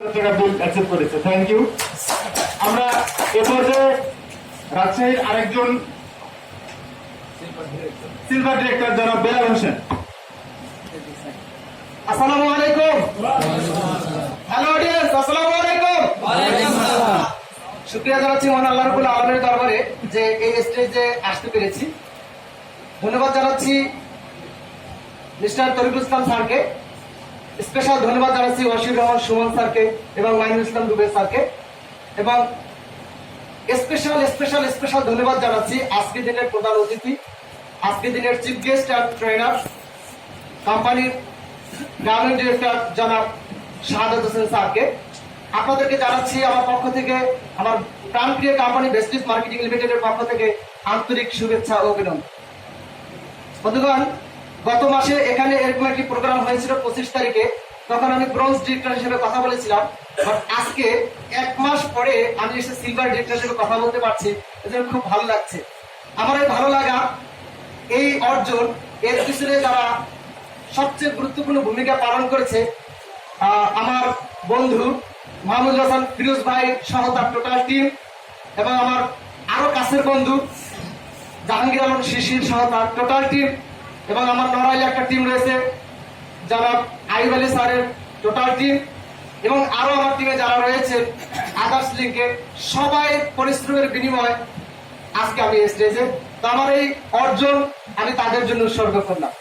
Thank you. আমরা এ পর্যায়ে রাজশাহীর আরেকজন সিলভার ডিরেক্টর জনাব বেলাল হোসেন। আসসালামু আলাইকুম। হ্যালো অডিয়েন্স, আসসালামু আলাইকুম। শুকরিয়া জানাচ্ছি মহান আল্লাহ রাব্বুল আলামিনের দরবারে যে এই স্টেজে আসতে পেরেছি। ধন্যবাদ জানাচ্ছি মিস্টার তরিকুল ইসলাম স্যারকে, স্পেশাল ধন্যবাদ জানাচ্ছি ওয়াসির রহমান সুমন স্যারকে এবং মাইনুল ইসলাম দুবে স্যারকে, এবং স্পেশাল ধন্যবাদ জানাচ্ছি আজকের দিনের প্রধান অতিথি, আজকের দিনের চিফ গেস্ট অ্যান্ড ট্রেনার, কোম্পানির গ্রামীণ ডিরেক্টর জনাব শাহাদাত হোসেন স্যারকে। আপনাদেরকে জানাচ্ছি আমার পক্ষ থেকে, আমার প্রাণপ্রিয় কোম্পানি ভেস্টিজ মার্কেটিং লিমিটেডের পক্ষ থেকে আন্তরিক শুভেচ্ছা ও অভিনন্দন। বন্ধুগণ, গত মাসে এখানে এরকম একটি প্রোগ্রাম হয়েছিল 25 তারিখে, তখন আমি ব্রোঞ্জ ডিরেক্টর হিসেবে কথা বলেছিলাম। আজকে 1 মাস পরে আমি এসে সিলভার ডিরেক্টর হিসেবে কথা বলতে পারছি, এজন্য খুব ভালো লাগছে। আমার এই ভালো লাগা, এই অর্জন, এর পিছনে যারা সবচেয়ে গুরুত্বপূর্ণ ভূমিকা পালন করেছে আমার বন্ধু মাহমুদ হাসান ফিরোজ ভাই সহ তার টোটাল টিম, এবং আমার আরো কাছের বন্ধু জাহাঙ্গীর আলম শিশির সহ তার টোটাল টিম, এবং আমার নড়াইলে একটা টিম রয়েছে জনাব আইব আলী স্যারের টোটাল টিম, এবং আরো আমার টিমে যারা রয়েছে আদার্স লিঙ্কে, সবাই পরিশ্রমের বিনিময় আজকে আমি স্টেজে। তো আমার এই অর্জন আমি তাদের জন্য উৎসর্গ করলাম।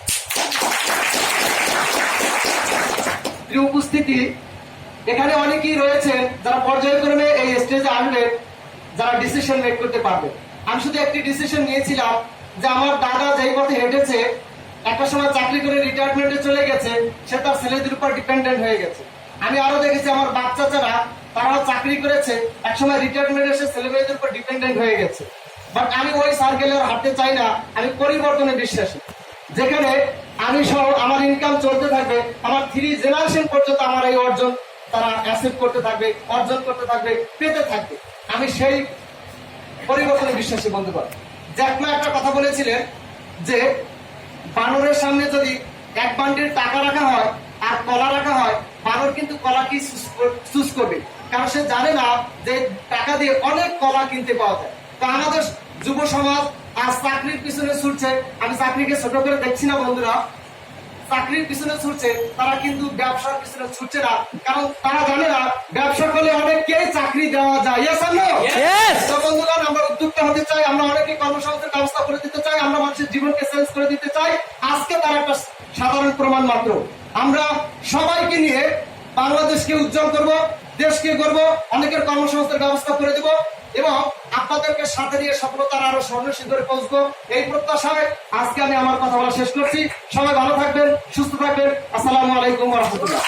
প্রিয় উপস্থিতি, এখানে অনেকেই রয়েছেন যারা পর্যায়ক্রমে এই স্টেজে আসবেন, যারা ডিসিশন মেক করতে পারবে। আমি শুধু একটি ডিসিশন নিয়েছিলাম যে আমার দাদা যেই পথে হেঁটেছে, একটা সময় চাকরি করে রিটায়ারমেন্টে চলে গেছে, সে তার ছেলেদের উপর ডিপেন্ডেন্ট হয়ে গেছে। আমি আরো দেখেছি আমার বাচ্চা যারা, তারাও চাকরি করেছে, একসময় রিটায়ারমেন্টে এসে ছেলে মেয়েদের উপর ডিপেন্ডেন্ট হয়ে গেছে। বাট আমি ওই সার্কেলে হাঁটতে চাই না, আমি পরিবর্তনে বিশ্বাসী, যেখানে আমি সহ আমার ইনকাম চলতে থাকবে, আমার 3 জেনারেশন পর্যন্ত আমার এই অর্জন তারা অ্যাসেপ্ট করতে থাকবে, অর্জন করতে থাকবে, পেতে থাকবে। আমি সেই পরিবর্তনে বিশ্বাসী। বন্ধুগণ, জ্যাক মা একটা কথা বলেছিলেন যে বানরের সামনে যদি 1 বান্ডিল টাকা রাখা হয় আর কলা রাখা হয়, বানর কিন্তু কলা কি চুজ করবে, কারণ সে জানে না যে টাকা দিয়ে অনেক কলা কিনতে পাওয়া যায়। তো আমাদের যুব সমাজ আজ চাকরির পিছনে ছুটছে। আমি চাকরিকে ছোট করে দেখছি না বন্ধুরা, চাকরির পিছনে ছুটছে, তারা কিন্তু ব্যবসার পিছনে ছুটছে না, কারণ তারা জানে না ব্যবসা করলে অনেককেই চাকরি দেওয়া যায়। তো বন্ধুগণ, আমরা উদ্যোক্তা হতে চাই, আমরা অনেকে কর্মসংস্থানের ব্যবস্থা করে দিতে চাই, আমরা মানুষের জীবনকে চেঞ্জ করে দিতে চাই। আজকে তার একটা সাধারণ প্রমাণ মাত্র। আমরা সবাইকে নিয়ে বাংলাদেশকে উজ্জ্বল করব, দেশকে করব, অনেকের কর্মসংস্থানের ব্যবস্থা করে দেব, এবং আপনাদেরকে সাথে নিয়ে সফলতার আরো স্বর্ণশিখরে পৌঁছবো, এই প্রত্যাশায় আজকে আমি আমার কথা বলা শেষ করছি। সবাই ভালো থাকবেন, সুস্থ থাকবেন। আসসালামু আলাইকুম ওয়া রাহমাতুল্লাহ।